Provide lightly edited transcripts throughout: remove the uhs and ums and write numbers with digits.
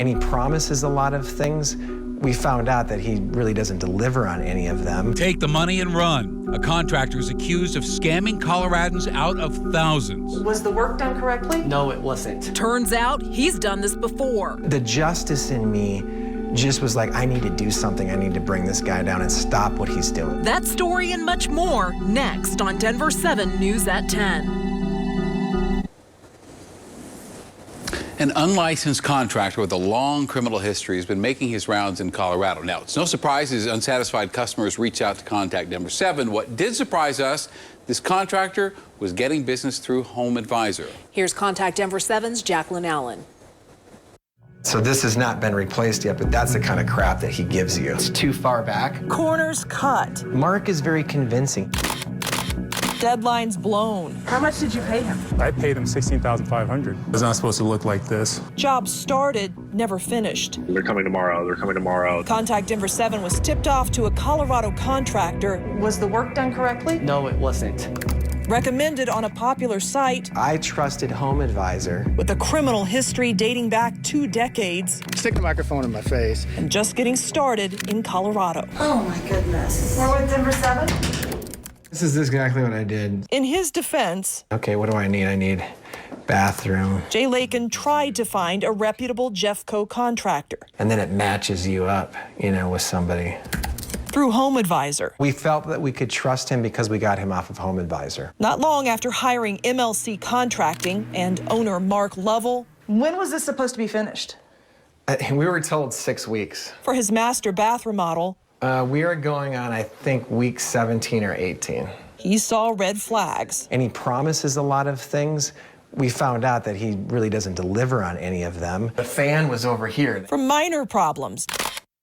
and he promises a lot of things. We found out that he really doesn't deliver on any of them. Take the money and run. A contractor is accused of scamming Coloradans out of thousands. Was the work done correctly? No, it wasn't. Turns out he's done this before. The justice in me just was like, I need to do something. I need to bring this guy down and stop what he's doing. That story and much more next on Denver 7 News at 10. An unlicensed contractor with a long criminal history has been making his rounds in Colorado. Now, it's no surprise his unsatisfied customers reach out to contact Denver7. What did surprise us, this contractor was getting business through Home Advisor. Here's Contact Denver7's Jacqueline Allen. So this has not been replaced yet, but that's the kind of crap that he gives you. It's too far back. Corners cut. Mark is very convincing. Deadlines blown. How much did you pay him? I paid him $16,500. It's not supposed to look like this. Job started, never finished. They're coming tomorrow. They're coming tomorrow. Contact Denver7 was tipped off to a Colorado contractor. Was the work done correctly? No, it wasn't. Recommended on a popular site. I trusted Home Advisor. With a criminal history dating back 2 decades. Stick the microphone in my face. And just getting started in Colorado. Oh my goodness. We're with Denver7? This is exactly what I did. In his defense, Okay, what do I need? I need bathroom. Jay Lakin tried to find a reputable Jeffco contractor. And then it matches you up, with somebody. Through Home Advisor. We felt that we could trust him because we got him off of Home Advisor. Not long after hiring MLC Contracting and owner Mark Lovell. When was this supposed to be finished? We were told 6 weeks. For his master bath remodel. We are going on, I think, week 17 or 18. He saw red flags. And he promises a lot of things. We found out that he really doesn't deliver on any of them. The fan was over here. From minor problems,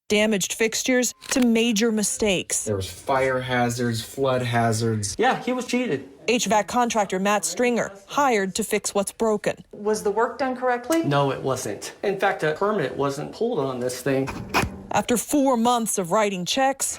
damaged fixtures, to major mistakes. There was fire hazards, flood hazards. Yeah, he was cheated. HVAC contractor Matt Stringer, hired to fix what's broken. Was the work done correctly? No, it wasn't. In fact, a permit wasn't pulled on this thing. After 4 months of writing checks,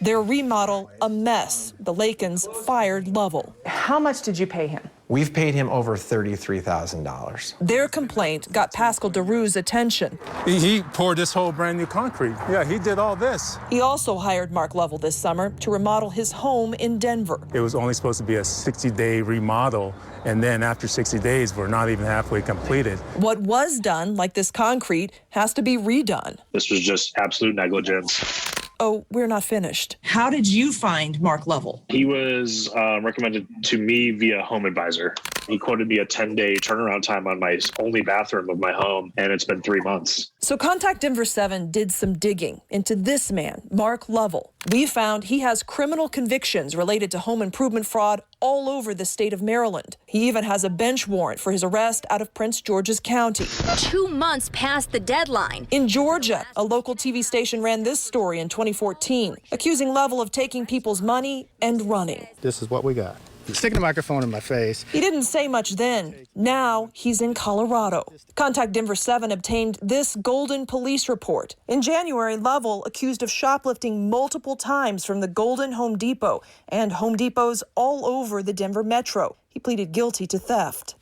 their remodel a mess. The Lakins fired Lovell. How much did you pay him? We've paid him over $33,000. Their complaint got Pascal DeRue's attention. He poured this whole brand new concrete. Yeah, he did all this. He also hired Mark Lovell this summer to remodel his home in Denver. It was only supposed to be a 60-day remodel, and then after 60 days, we're not even halfway completed. What was done, like this concrete, has to be redone. This was just absolute negligence. Oh, we're not finished. How did you find Mark Lovell? He was recommended to me via Home Advisor. He quoted me a 10-day turnaround time on my only bathroom of my home, and it's been 3 months. So Contact Denver7 did some digging into this man, Mark Lovell. We found he has criminal convictions related to home improvement fraud all over the state of Maryland. He even has a bench warrant for his arrest out of Prince George's County. 2 months past the deadline. In Georgia, a local TV station ran this story in 2014, accusing Lovell of taking people's money and running. This is what we got. Stick the microphone in my face. He didn't say much then. Now he's in Colorado. Contact Denver7 obtained this golden police report. In January, Lovell accused of shoplifting multiple times from the Golden Home Depot and Home Depots all over the Denver metro. He pleaded guilty to theft.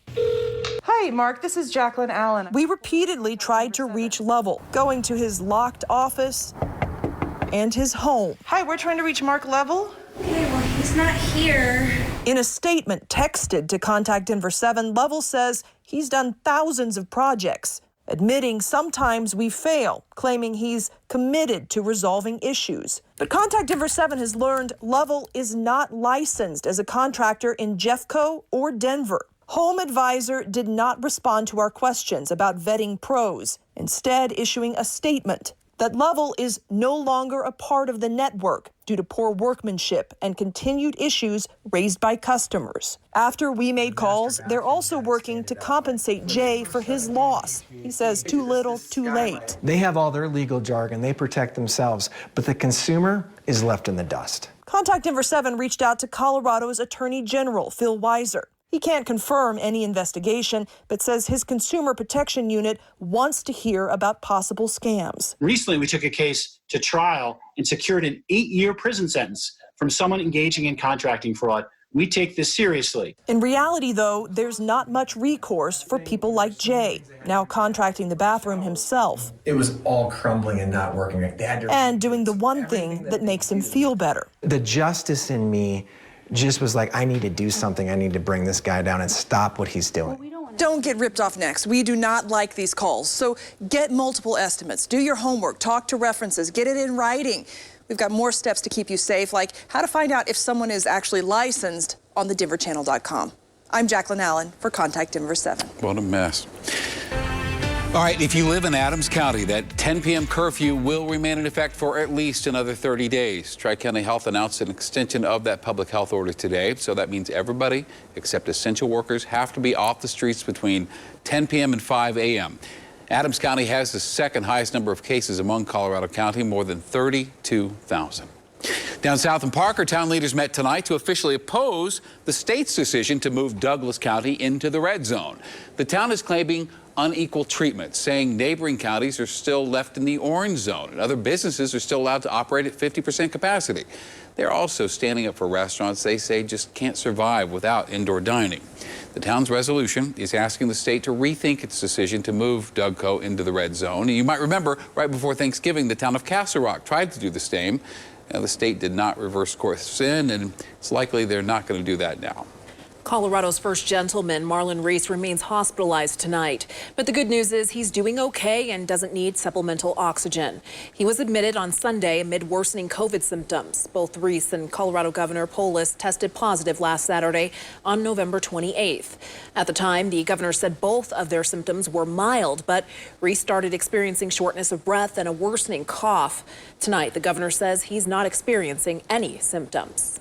Hi, Mark. This is Jacqueline Allen. We repeatedly tried to reach Lovell, going to his locked office and his home. Hi, we're trying to reach Mark Lovell. Okay, well, he's not here. In a statement texted to Contact Denver7, Lovell says he's done thousands of projects, admitting sometimes we fail, claiming he's committed to resolving issues. But Contact Denver7 has learned Lovell is not licensed as a contractor in Jeffco or Denver. Home Advisor did not respond to our questions about vetting pros, instead issuing a statement that Lovell is no longer a part of the network due to poor workmanship and continued issues raised by customers. After we made calls, they're also working to compensate Jay for his loss. He says too little, too late. They have all their legal jargon. They protect themselves, but the consumer is left in the dust. Contact Denver7 reached out to Colorado's Attorney General, Phil Weiser. He can't confirm any investigation, but says his consumer protection unit wants to hear about possible scams. Recently, we took a case to trial and secured an 8-year prison sentence from someone engaging in contracting fraud We take this seriously. In reality, though, there's not much recourse for people like Jay, now contracting the bathroom himself. It was all crumbling and not working. And doing the one thing that makes him feel better. The justice in me just was like, I need to do something. I need to bring this guy down and stop what he's doing. Don't get ripped off next. We do not like these calls. So get multiple estimates, do your homework, talk to references, get it in writing. We've got more steps to keep you safe, like how to find out if someone is actually licensed on thedenverchannel.com. I'm Jacqueline Allen for Contact Denver7. What a mess. All right, if you live in Adams County, that 10 p.m. curfew will remain in effect for at least another 30 days. Tri-County Health announced an extension of that public health order today, so that means everybody except essential workers have to be off the streets between 10 p.m. and 5 a.m. Adams County has the second highest number of cases among Colorado County, more than 32,000. Down south in Parker, town leaders met tonight to officially oppose the state's decision to move Douglas County into the red zone. The town is claiming unequal treatment, saying neighboring counties are still left in the orange zone and other businesses are still allowed to operate at 50% capacity. They're also standing up for restaurants they say just can't survive without indoor dining. The town's resolution is asking the state to rethink its decision to move Dougco into the red zone. And you might remember right before Thanksgiving, the town of Castle Rock tried to do the same. The state did not reverse course in, and it's likely they're not going to do that now. Colorado's first gentleman, Marlon Reese, remains hospitalized tonight. But the good news is he's doing okay and doesn't need supplemental oxygen. He was admitted on Sunday amid worsening COVID symptoms. Both Reese and Colorado Governor Polis tested positive last Saturday on November 28th. At the time, the governor said both of their symptoms were mild, but Reese started experiencing shortness of breath and a worsening cough. Tonight, the governor says he's not experiencing any symptoms.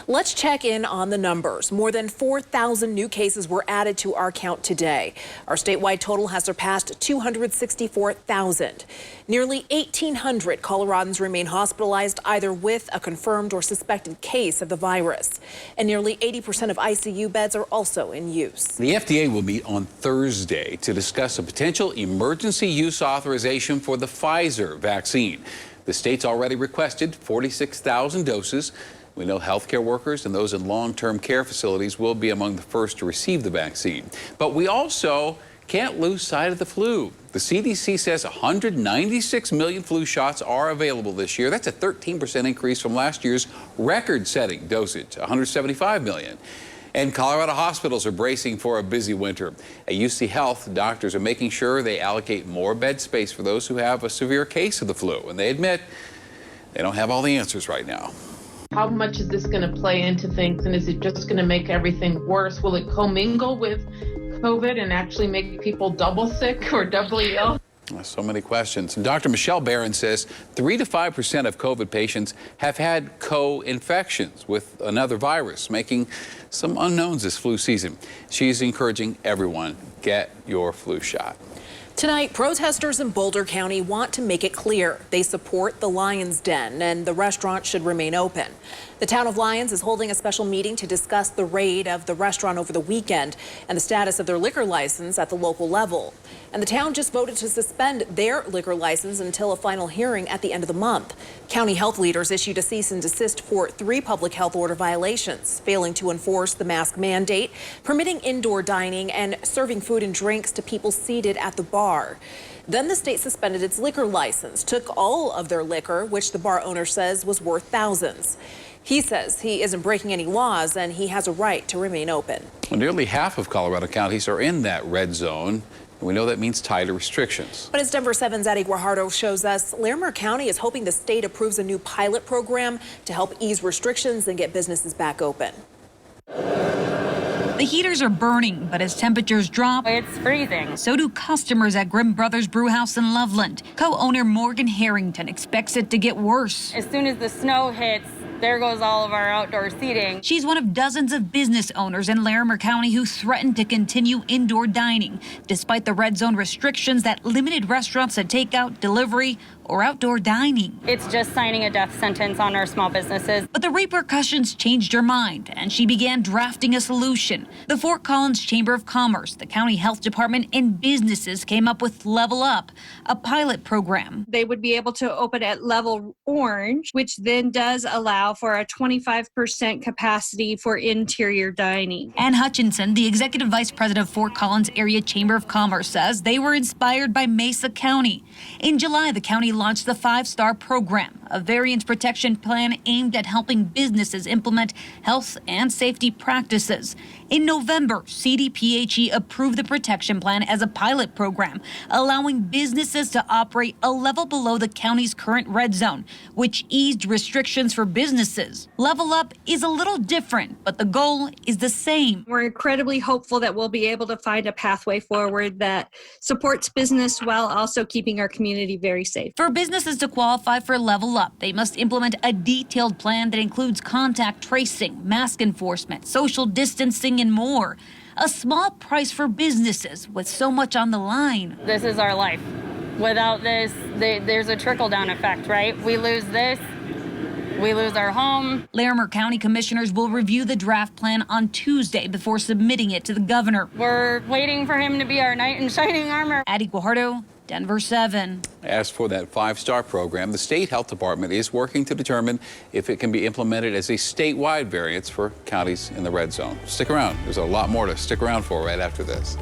Let's check in on the numbers. More than 4,000 new cases were added to our count today. Our statewide total has surpassed 264,000. Nearly 1,800 Coloradans remain hospitalized either with a confirmed or suspected case of the virus. And nearly 80% of ICU beds are also in use. The FDA will meet on Thursday to discuss a potential emergency use authorization for the Pfizer vaccine. The state's already requested 46,000 doses. We know healthcare workers and those in long-term care facilities will be among the first to receive the vaccine. But we also can't lose sight of the flu. The CDC says 196 million flu shots are available this year. That's a 13% increase from last year's record-setting dosage, 175 million. And Colorado hospitals are bracing for a busy winter. At UC Health, doctors are making sure they allocate more bed space for those who have a severe case of the flu. And they admit they don't have all the answers right now. How much is this going to play into things, and is it just going to make everything worse? Will it commingle with COVID and actually make people double sick or doubly ill? So many questions. Dr. Michelle Barron says 3 to 5% of COVID patients have had co-infections with another virus, making some unknowns this flu season. She's encouraging everyone, get your flu shot. Tonight, protesters in Boulder County want to make it clear they support the Lion's Den and the restaurant should remain open. The town of Lyons is holding a special meeting to discuss the raid of the restaurant over the weekend and the status of their liquor license at the local level. And the town just voted to suspend their liquor license until a final hearing at the end of the month. County health leaders issued a cease and desist for 3 public health order violations, failing to enforce the mask mandate, permitting indoor dining, and serving food and drinks to people seated at the bar. Then the state suspended its liquor license, took all of their liquor, which the bar owner says was worth thousands. He says he isn't breaking any laws and he has a right to remain open. Well, nearly half of Colorado counties are in that red zone. And we know that means tighter restrictions. But as Denver7's Eddie Guajardo shows us, Larimer County is hoping the state approves a new pilot program to help ease restrictions and get businesses back open. The heaters are burning, but as temperatures drop, it's freezing. So do customers at Grimm Brothers Brewhouse in Loveland. Co-owner Morgan Harrington expects it to get worse. As soon as the snow hits, there goes all of our outdoor seating. She's one of dozens of business owners in Larimer County who threatened to continue indoor dining, despite the red zone restrictions that limited restaurants to takeout, delivery, or outdoor dining. It's just signing a death sentence on our small businesses. But the repercussions changed her mind, and she began drafting a solution. The Fort Collins Chamber of Commerce, the county health department, and businesses came up with Level Up, a pilot program. They would be able to open at level orange, which then does allow for a 25% capacity for interior dining. Ann Hutchinson, the executive vice president of Fort Collins Area Chamber of Commerce, says they were inspired by Mesa County. In July, the county launched the 5-Star program, a variance protection plan aimed at helping businesses implement health and safety practices. In November, CDPHE approved the protection plan as a pilot program, allowing businesses to operate a level below the county's current red zone, which eased restrictions for businesses. Level Up is a little different, but the goal is the same. We're incredibly hopeful that we'll be able to find a pathway forward that supports business while also keeping our community very safe. For businesses to qualify for Level Up, they must implement a detailed plan that includes contact tracing, mask enforcement, social distancing, and more. A small price for businesses with so much on the line. This is our life. Without this, there's a trickle-down effect, right? We lose this, we lose our home. Larimer County commissioners will review the draft plan on Tuesday before submitting it to the governor. We're waiting for him to be our knight in shining armor. Addie Guajardo, Denver 7. As for that 5-Star program, the state health department is working to determine if it can be implemented as a statewide variance for counties in the red zone. Stick around. There's a lot more to stick around for right after this.